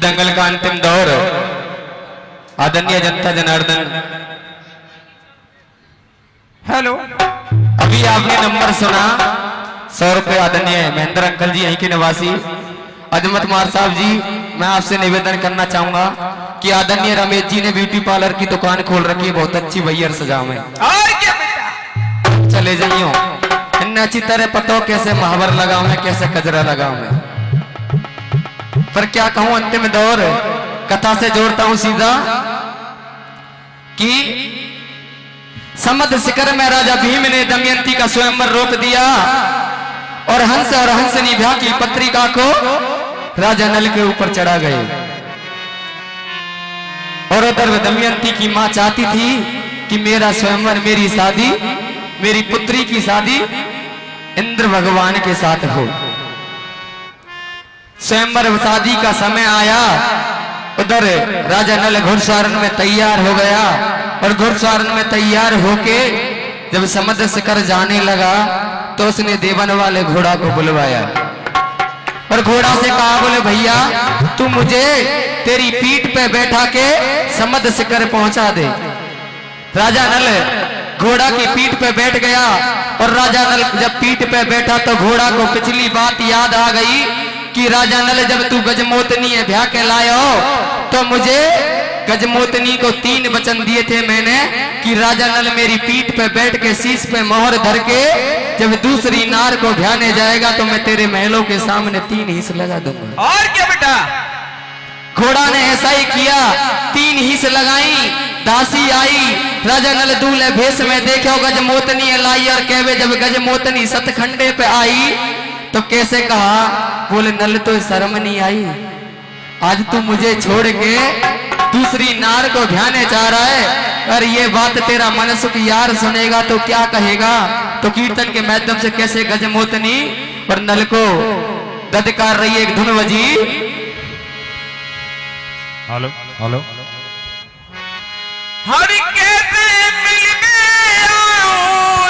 दंगल का अंतिम दौर आदरणीय जनता जनार्दन। हेलो, अभी आपने नंबर सुना 100 रुपये आदरणीय महेंद्र अंकल जी यहीं के निवासी अजमत मार साहब जी। मैं आपसे निवेदन करना चाहूंगा कि आदरणीय रमेश जी ने ब्यूटी पार्लर की दुकान खोल रखी है, बहुत अच्छी वैयर सजाव में। और क्या बेटा चले जाइयो इन्हें अच्छी तरह पतो कैसे महावर लगाओ में, कैसे कजरा लगाओ में। पर क्या कहूं, अंतिम दौर कथा से जोड़ता हूं सीधा कि समद शिखर में राजा भीम ने दमयंती का स्वयंवर रोक दिया और हंसनी ब्याह की पत्रिका को राजा नल के ऊपर चढ़ा गए। और उधर दमयंती की मां चाहती थी कि मेरा स्वयंवर, मेरी शादी, मेरी पुत्री की शादी इंद्र भगवान के साथ हो। स्वयंवर शादी का समय आया, उधर राजा नल घुड़सवारन में तैयार हो गया और घुड़सवारन में तैयार होके जब समुद्र शिखर जाने लगा तो उसने देवन वाले घोड़ा को बुलवाया और घोड़ा से कहा, बोले भैया तू मुझे तेरी पीठ पे बैठा के समुद्र शिखर पहुंचा दे। राजा नल घोड़ा की पीठ पे बैठ गया और राजा नल जब पीठ पे बैठा तो घोड़ा को पिछली बात याद आ गई कि राजा नल जब तू गजमोतनी ब्याह के लायो तो मुझे गजमोतनी को 3 वचन दिए थे मैंने कि राजा नल मेरी पीठ पे बैठ के शीश पे मोहर धर के जब दूसरी नार को ध्याने जाएगा तो मैं तेरे महलों के सामने 3 हिस्स लगा दूंगा। और क्या बेटा, घोड़ा ने ऐसा ही किया, 3 हिस्स लगाई। दासी आई, राजा नल दूल्हे भेष में देखो गजमोतनी लाई और कहवे जब गजमोतनी सतखंडे पे आई तो कैसे कहा, बोले नल तो शर्म नहीं आई, आज तू मुझे छोड़ के दूसरी नार को ध्याने चाह रहा है और ये बात तेरा मन सुख यार सुनेगा तो क्या कहेगा। तो कीर्तन के माध्यम से कैसे गजमोतनी और नल को ददकार रही एक धुन बजी। हेलो हेलो, हर कैसे मिल गया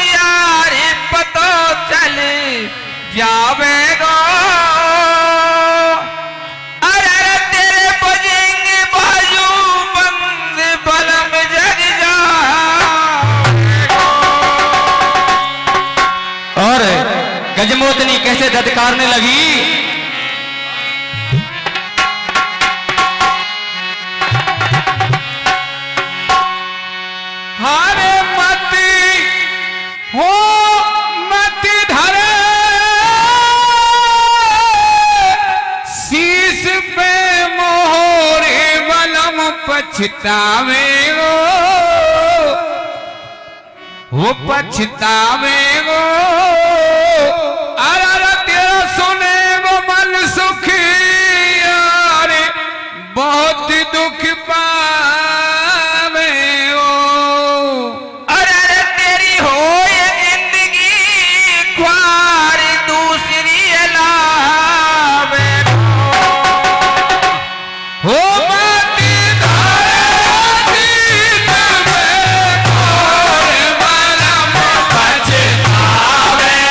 यार पता चल जावेगा। अरे तेरे बजेंगे बाजू बंद बलम जग जावेगा। और गजमोतनी कैसे ददकारने लगी। हारे मती हो मती धरे शीश पे मोहरे बलम पछतावे वो पछतावे गो। अरे तेरा सुने वो मन सुखी यारे बहुत दुख पावे गो। अरे तेरी हो ये जिंदगी ख्वार दूसरी लावे हो माटी धारे शीश पे मोहरे बलम पछतावे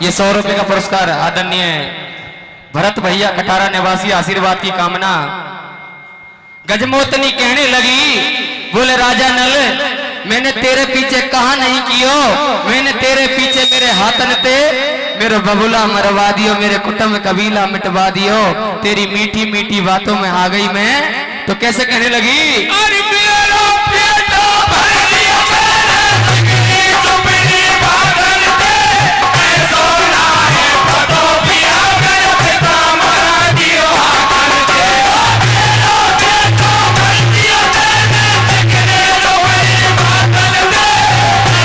ये 100 रुपए का पुरस्कार आदरणीय भरत भैया कटारा निवासी आशीर्वाद की कामना। गजमोतनी कहने लगी, बोले राजा नल मैंने तेरे पीछे कहा नहीं कियो, मैंने तेरे पीछे मेरे हाथन ते मेरे बबुला मरवा दियो, मेरे कुटुंब कबीला मिटवा दियो, तेरी मीठी मीठी बातों में आ गई मैं। तो कैसे कहने लगी, अरे मेरा पेट भर दिया मैंने, चुपड़ी बादल पे ऐसा ना है पतो पिया मेरा पिता मरा दियो हाथन के। मेरा पेट भर दिया मैंने, चुपड़ी बादल पे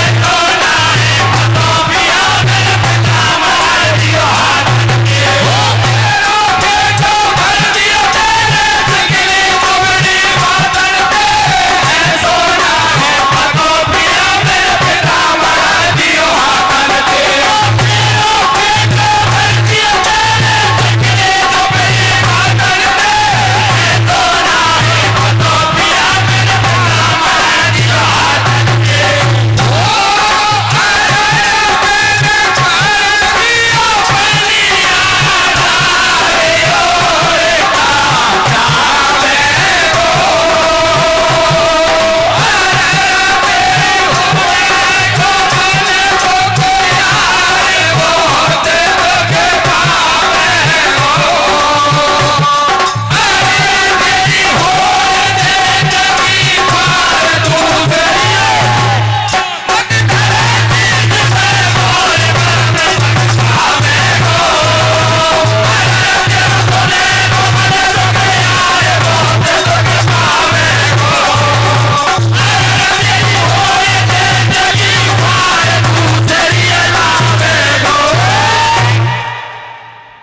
ऐसा ना है पतो पिया मेरा पिता मरा दियो हाथन के। मेरा पेट भर दिया मैंने, चुपड़ी बादल पे ऐसा ना है पतो पिया मेरा पिता मरा दियो हाथन के। मेरा पेट भर दिया मैंने, चुपड़ी बादल पे ऐसा ना है पतो पिया मेरा पिता मरा दियो हाथन के। ओ अरे मैंने कर दिया बलिया रे ओरे का जावे हो।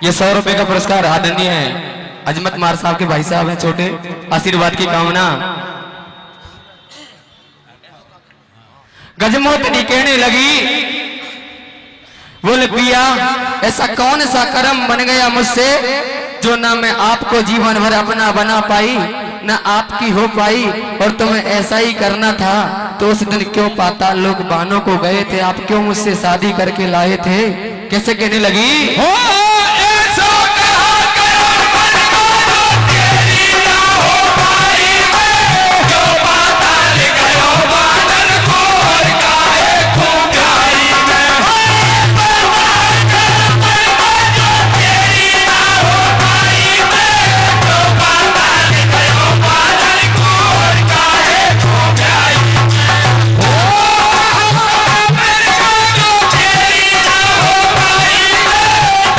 ये 100 रुपए का पुरस्कार आदरणीय अजमत मार साहब के भाई साहब हैं छोटे, आशीर्वाद की कामना। गजमोतनी कहने लगी, बोले पिया ऐसा कौन सा कर्म बन गया मुझसे जो ना मैं आपको जीवन भर अपना बना पाई ना आपकी हो पाई, और तुम्हें ऐसा ही करना था तो उस दिन क्यों पाताल लोक बानों को गए थे, आप क्यों मुझसे शादी करके लाए थे। कैसे कहने लगी, हो ऐसा कहा कर्म बन गयो तेरी ना हो पाई मैं, जो पाताल गयो बादल को और काहे खूब प्यारी मैं। कर्म बन गयो तेरी ना हो पाई मैं, जो पाताल गयो बादल को और काहे खूब प्यारी मैं। ओ बन गयो तेरी ना हो पाई मैं,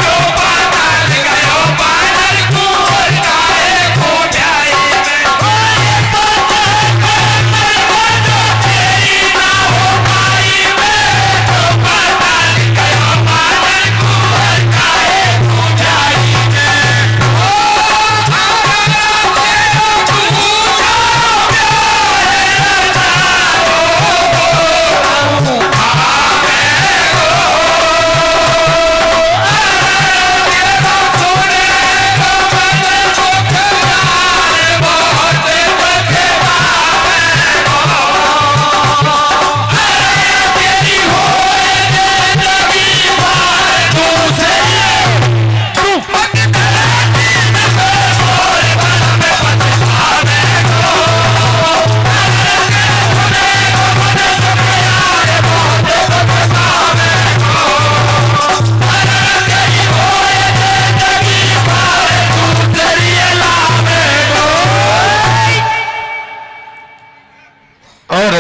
जो पाताल गयो बादल को और काहे खूब प्यारी मैं। तेरी ना हो पाई मैं, जो पाताल गयो बादल को और काहे खूब प्यारी मैं। ओ आगरा तेरा पूछा प्यारे और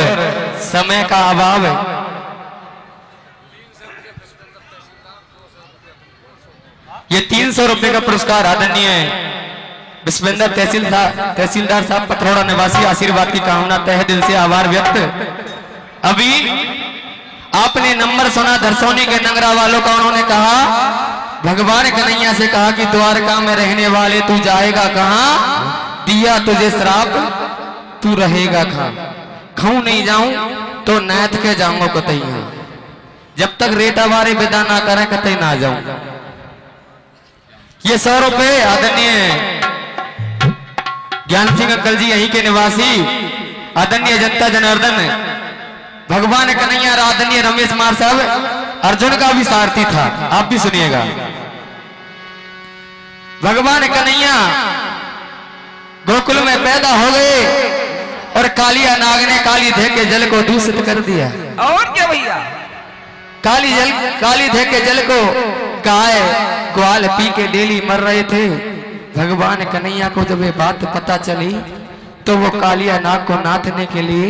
समय का अभाव है। ये 300 रुपए का पुरस्कार आदरणीय विश्वेंद्र तहसीलदार साहब पथरौड़ा निवासी आशीर्वाद की कामना, तहे दिल से आभार व्यक्त। अभी आपने नंबर सुना धरसोनी के नंगरा वालों का, उन्होंने कहा भगवान कन्हैया से कहा कि द्वारका में रहने वाले तू जाएगा कहां, दिया तुझे श्राप तू रहेगा कहां, खाऊं नहीं जाऊं तो नाथ के जाऊंगा कतई, जब तक रेटा वारे विदा ना करें कतई ना जाऊं। ये 100 रुपए आदरणीय ज्ञान सिंह अंकल जी यहीं के निवासी, आदरणीय जनता जनार्दन भगवान कन्हैया, आदरणीय रमेश मार साहब अर्जुन का भी सारथी था। आप भी सुनिएगा। भगवान कन्हैया गोकुल में पैदा हो गए और कालिया नाग ने काली धे के जल को दूषित कर दिया। और क्या भैया? काली धे के जल को गाय ग्वाल पी के डेली मर रहे थे। भगवान कन्हैया को जब ये बात पता चली तो वो कालिया नाग को नाथने के लिए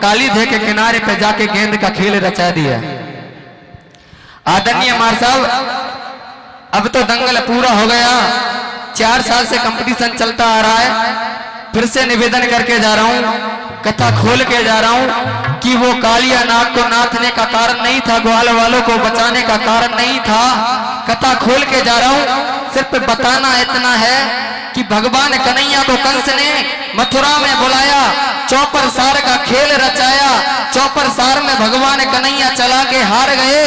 काली धे के किनारे पे जाके गेंद का खेल रचा दिया। आदरणीय मार साहब, अब तो दंगल पूरा हो गया। 4 साल से कंपटीशन चलता आ रहा है। फिर से निवेदन करके जा रहा हूं, कथा खोल के जा रहा हूं कि वो कालिया नाग को नाथने का कारण नहीं था, ग्वाल वालों को बचाने का कारण नहीं था। कथा खोल के जा रहा हूं, सिर्फ बताना इतना है कि भगवान कन्हैया को कंस ने मथुरा में बुलाया, चौपर सार का खेल रचाया। चौपर सार में भगवान कन्हैया चला के हार गए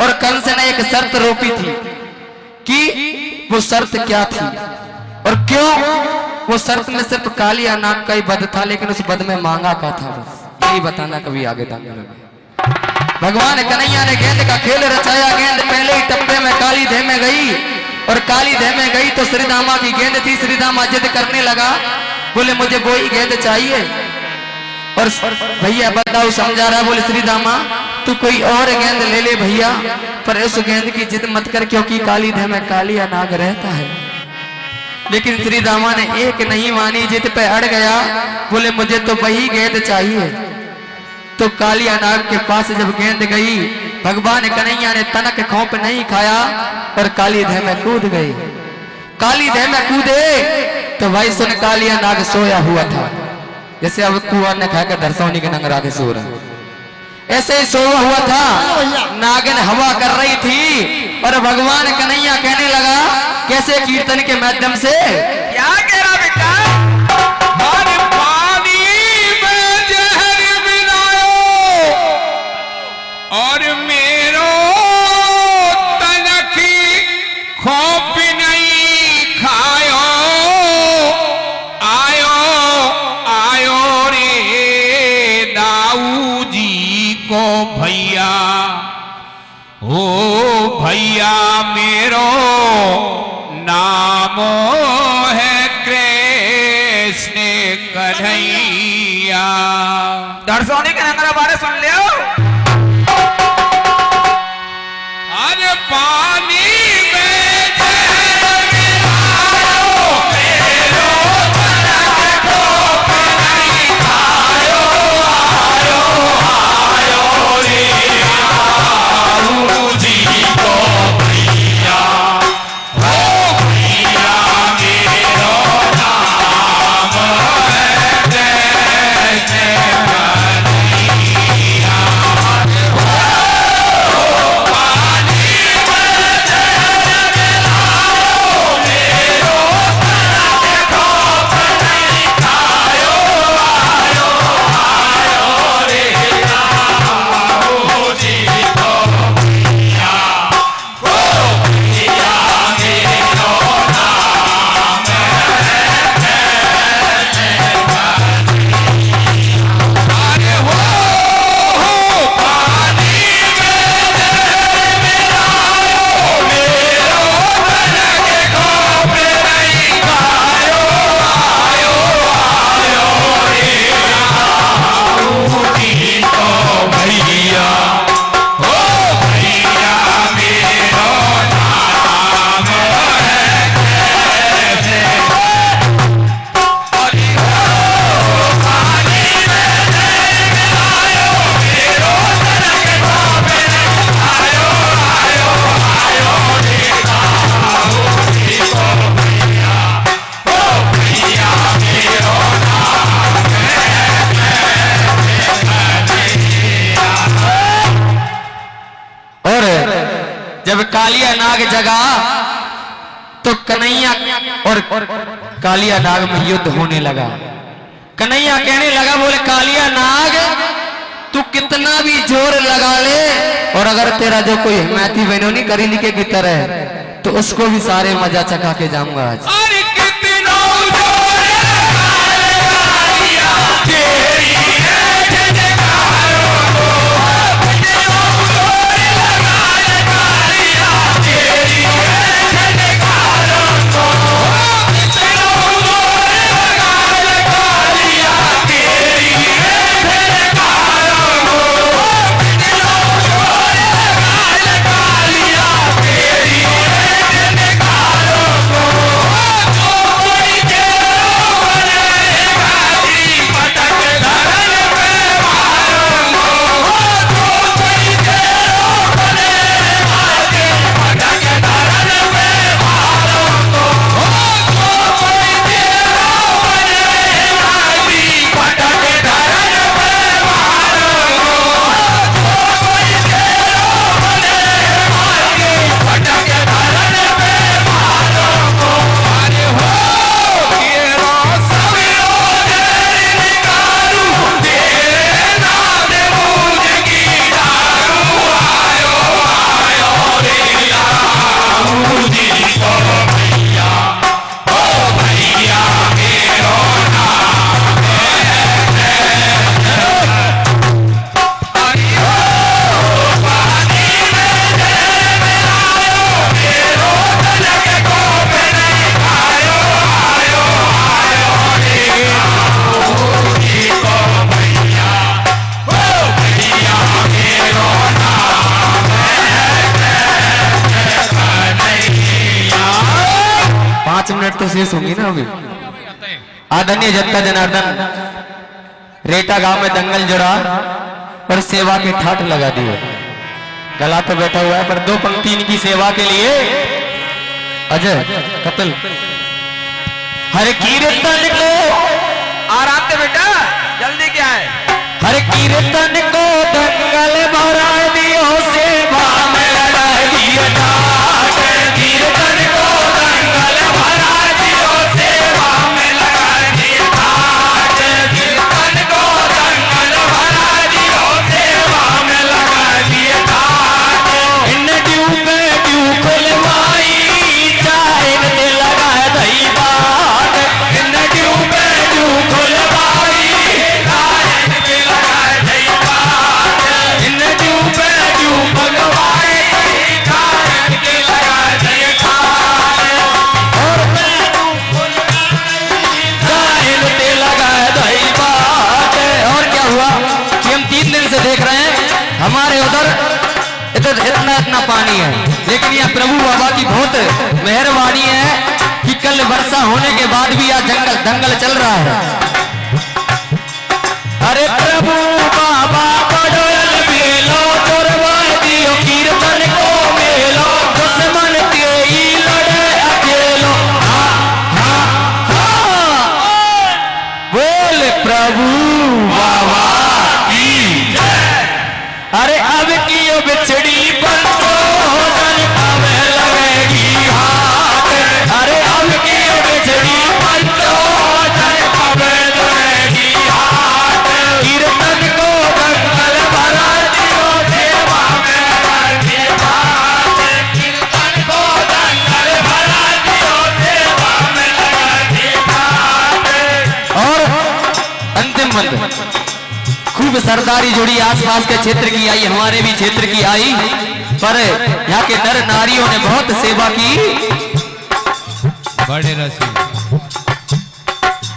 और कंस ने एक शर्त रोकी थी कि वो शर्त क्या थी और क्यों। वो शर्त में सिर्फ कालिया नाग का ही वध था, लेकिन उस वध में मांगा का था, बस यही बताना कभी आगे दंगल में। भगवान कन्हैया ने गेंद का खेल रचाया। गेंद पहले ही टप्पे में काली धे में गई और काली धे में गई तो श्रीदामा की गेंद थी। श्रीदामा जिद करने लगा, बोले मुझे वो ही गेंद चाहिए। और भैया बताओ समझा रहा, बोले श्रीदामा तू कोई और गेंद ले ले भैया, पर उस गेंद की जिद मत कर, क्योंकि काली धे में कालिया नाग रहता है। लेकिन श्रीदामा ने एक नहीं मानी, जिद पे अड़ गया, बोले मुझे तो वही गेंद चाहिए। तो कालिया नाग के पास जब गेंद गई, भगवान कन्हैया ने तनक खोप नहीं खाया और काली धे में कूद गई। काली धे में कूदे तो भाई सुन, कालिया नाग सोया हुआ था, जैसे अब कुआं ने खाकर दरसौनी के नंगरा के सो रहा, ऐसे ही सोया हुआ था। नागिन हवा कर रही थी और भगवान कन्हैया कहने लगा, कैसे कीर्तन के माध्यम से, क्या कह रहा बेटा? हर पानी में जहर मिलायो और मेरो तनकी खोप नहीं खायो। आयो रे दाऊ जी को भैया, ओ भैया मेरो नाम है कृष्ण कन्हैया। दर्शोनी के नंगरा बारे सुन लियो। अरे पानी में जहर मिलायो, मेरो तनक खोप नहीं खायो। आयो रे दाऊ जी को भैया, जब कालिया नाग जगा तो कन्हैया और कालिया नाग में युद्ध होने लगा। कन्हैया कहने लगा, बोले कालिया नाग तू कितना भी जोर लगा ले और अगर तेरा जो कोई हिमायती बहनों करी लिखे की तरह तो उसको भी सारे मजा चखा के जाऊंगा आज। अरे कितना जोर लगा लिया तेरी मिनट तो शेष होंगी ना अभी। आदरणीय जनता जनार्दन रेटा गांव में दंगल जुड़ा और सेवा के ठाट लगा दिए। गला तो बैठा हुआ है पर दो पंक्ति इनकी सेवा के लिए। अजय कपिल हर कीर्तन को आराम से बेटा, जल्दी क्या है? हर कीर्तन को दंगल भरा दियो सेवा में लगा दियो ठाट। कीर्तन को दंगल भरा दियो सेवा में लगा दियो ठाट। कीर्तन को दंगल भरा दियो सेवा में लगा दियो ठाट। इन ड्यू पे ड्यू खुलवाई चाहे ते लगा दई बात। इन ड्यू पे ड्यू खुलवाई लायन के लगा दई बात। इन ड्यू पे ड्यू खुलवाई लायन के लगा दई बात। और मैं चाहे ते लगा दई बात। और क्या हुआ कि हम 3 दिन से देख रहे हैं हमारे उधर इधर इतना इतना पानी है, लेकिन यह प्रभु बाबा की बहुत मेहरबानी है कि कल वर्षा होने के बाद भी यह जंगल दंगल चल रहा है। अरे प्रभु बाबा बड़ोल बेलो तोरवा दियो कीर्तन को मेलो दुश्मन के ही लड़े अकेलो। बोल प्रभु बाबा की जय। अरे अब की बिछड़ी पंचोदन अब लगेगी हाथ। अरे अब की बिछड़ी पंचोदन अब लगेगी हाथ। कीर्तन को दंगल भरा दियो सेवा में लगा दियो ठाट। कीर्तन को दंगल भरा दियो सेवा में लगा दियो ठाट। और अंतिम मंत्र खूब सरदारी जोड़ी आसपास के क्षेत्र की आई, हमारे भी क्षेत्र की आई, पर यहाँ के नर नारियों ने बहुत सेवा की। बड़े रसी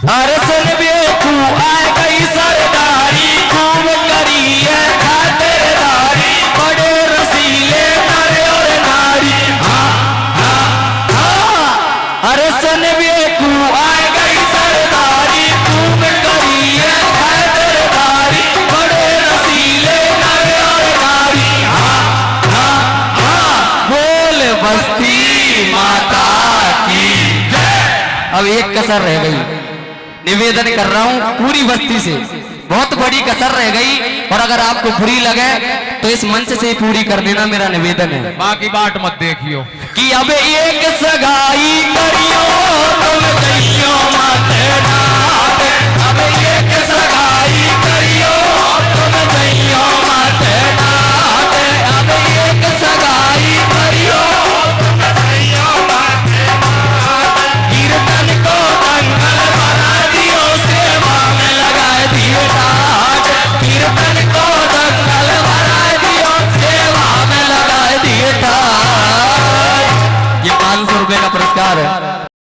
अरे सुन बे तू आ गई सरदारी खूब करी है खातिरदारी बड़े रसीले नर और नारी। अरे सुन बे तू आ गई सरदारी खूब करी है खातिरदारी बड़े रसीले नर और नारी। बोल बस्ती माता की जय। अब एक कसर रह गई, निवेदन कर रहा हूं पूरी बस्ती से, बहुत बड़ी कसर रह गई और अगर आपको बुरी लगे तो इस मंच से पूरी कर देना मेरा निवेदन है। बाकी बाट मत देखियो कि अब एक सगाई करियो तुम कहियो मत